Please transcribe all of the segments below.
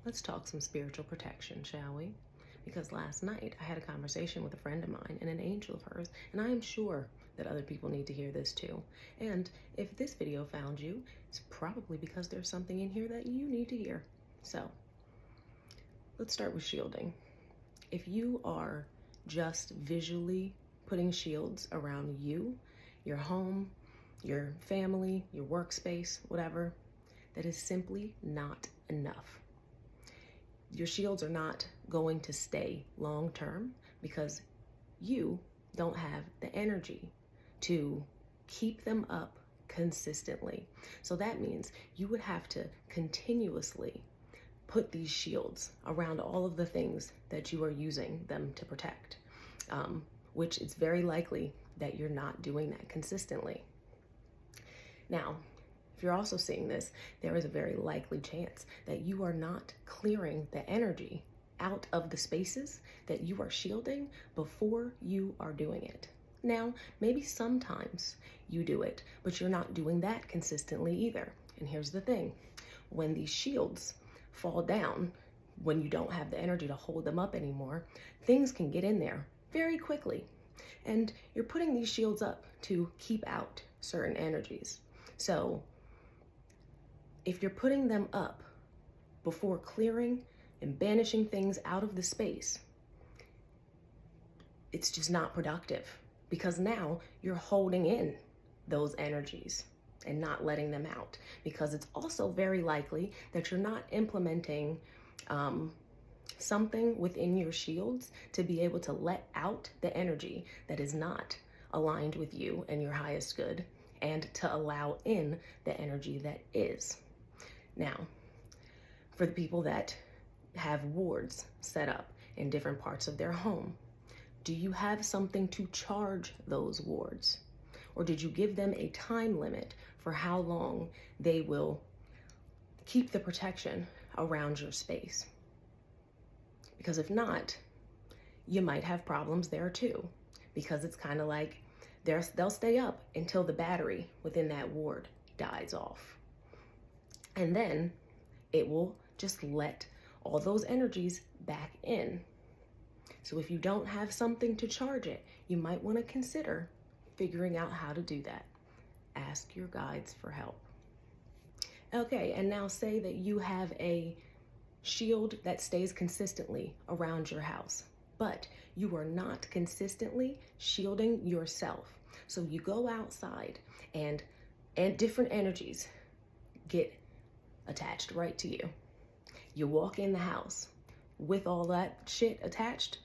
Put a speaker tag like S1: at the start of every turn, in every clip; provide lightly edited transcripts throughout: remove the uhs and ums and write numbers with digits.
S1: Let's talk some spiritual protection, shall we? Because last night I had a conversation with a friend of mine and an angel of hers, and I am sure that other people need to hear this too. And if this video found you, it's probably because there's something in here that you need to hear. So, let's start with shielding. If you are just visually putting shields around you, your home, your family, your workspace, whatever, that is simply not enough. Your shields are not going to stay long term because you don't have the energy to keep them up consistently. So that means you would have to continuously put these shields around all of the things that you are using them to protect, which it's very likely that you're not doing that consistently. Now, if you're also seeing this, there is a very likely chance that you are not clearing the energy out of the spaces that you are shielding before you are doing it. Now, maybe sometimes you do it, but you're not doing that consistently either. And here's the thing, when these shields fall down, when you don't have the energy to hold them up anymore, things can get in there very quickly. And you're putting these shields up to keep out certain energies. So if you're putting them up before clearing and banishing things out of the space, it's just not productive because now you're holding in those energies and not letting them out, because it's also very likely that you're not implementing something within your shields to be able to let out the energy that is not aligned with you and your highest good, and to allow in the energy that is. Now, for the people that have wards set up in different parts of their home, do you have something to charge those wards? Or did you give them a time limit for how long they will keep the protection around your space? Because if not, you might have problems there too, because it's kind of like they'll stay up until the battery within that ward dies off. And then it will just let all those energies back in. So if you don't have something to charge it, you might want to consider figuring out how to do that. Ask your guides for help. Okay, and now say that you have a shield that stays consistently around your house, but you are not consistently shielding yourself. So you go outside and different energies get attached right to you. You walk in the house with all that shit attached.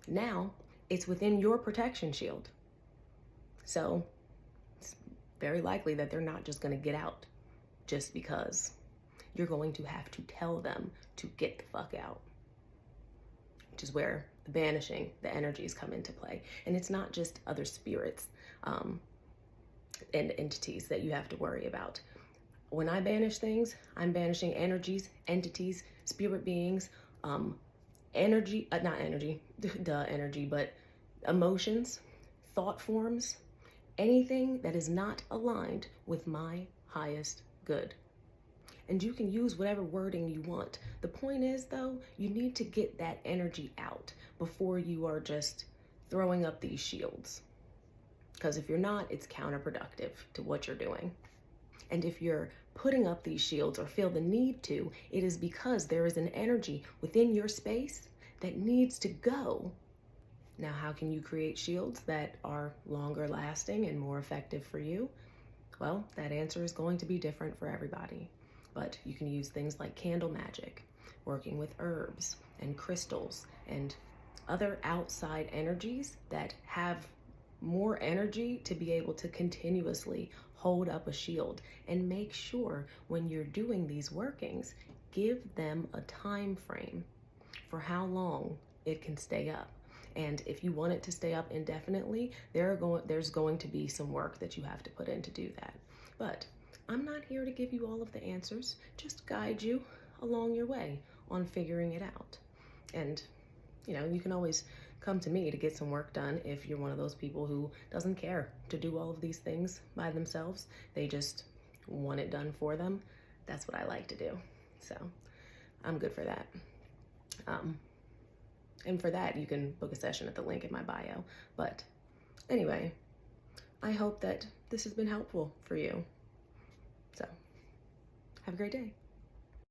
S1: Now it's within your protection shield. So it's very likely that they're not just going to get out just because. You're going to have to tell them to get the fuck out, which is where the banishing, the energies come into play. And it's not just other spirits and entities that you have to worry about. When I banish things, I'm banishing energies, entities, spirit beings, but emotions, thought forms, anything that is not aligned with my highest good. And you can use whatever wording you want. The point is, though, you need to get that energy out before you are just throwing up these shields. Because if you're not, it's counterproductive to what you're doing. And if you're putting up these shields or feel the need to, it is because there is an energy within your space that needs to go. Now, how can you create shields that are longer lasting and more effective for you? Well, that answer is going to be different for everybody. But you can use things like candle magic, working with herbs and crystals and other outside energies that have more energy to be able to continuously hold up a shield. And make sure when you're doing these workings, give them a time frame for how long it can stay up. And if you want it to stay up indefinitely, there's going to be some work that you have to put in to do that. But I'm not here to give you all of the answers, just guide you along your way on figuring it out. And, you can always come to me to get some work done if you're one of those people who doesn't care to do all of these things by themselves. They just want it done for them. That's what I like to do. So I'm good for that. And for that, you can book a session at the link in my bio. But anyway, I hope that this has been helpful for you. So have a great day.